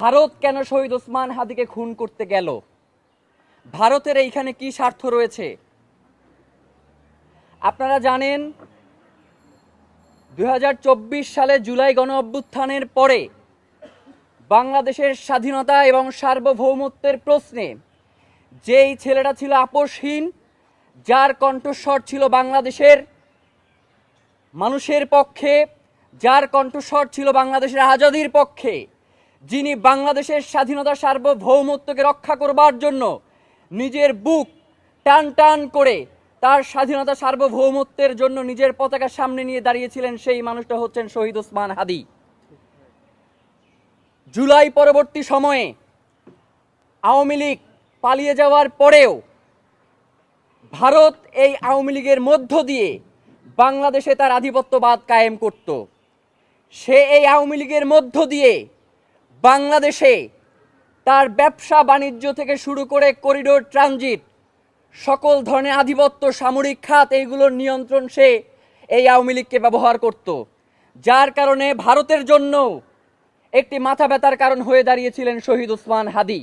ভারত কেন শহীদ ওসমান হাদিকে খুন করতে গেল? ভারতের এইখানে কি স্বার্থ রয়েছে? আপনারা জানেন 2024 সালে জুলাই গণ অভ্যুত্থানের পরে বাংলাদেশের স্বাধীনতা এবং সার্বভৌমত্বের প্রশ্নে যেই ছেলেটা ছিল আপোষহীন, যার কণ্ঠস্বর ছিল বাংলাদেশের মানুষের পক্ষে, যার কণ্ঠস্বর ছিল বাংলাদেশের আজাদির পক্ষে, যিনি বাংলাদেশের স্বাধীনতা সার্বভৌমত্বকে রক্ষা করবার জন্য নিজের বুক টান টান করে তার স্বাধীনতা সার্বভৌমত্বের জন্য নিজের পতাকা সামনে নিয়ে দাঁড়িয়েছিলেন, সেই মানুষটা হচ্ছেন শহীদ ওসমান হাদি। জুলাই পরবর্তী সময়ে আওয়ামী লীগ পালিয়ে যাওয়ার পরেও ভারত এই আওয়ামী লীগের মধ্য দিয়ে বাংলাদেশে তার আধিপত্যবাদ কায়েম করত। সে এই আওয়ামী লীগের মধ্য দিয়ে বাংলাদেশে তার ব্যবসা বাণিজ্য থেকে শুরু করে করিডোর ট্রানজিট, সকল ধরনের আধিপত্য, সামরিক খাত, এইগুলোর নিয়ন্ত্রণ সে এই আওয়ামী লীগকে ব্যবহার করত, যার কারণে ভারতের জন্য একটি মাথা ব্যথার কারণ হয়ে দাঁড়িয়েছিলেন শহীদ ওসমান হাদি।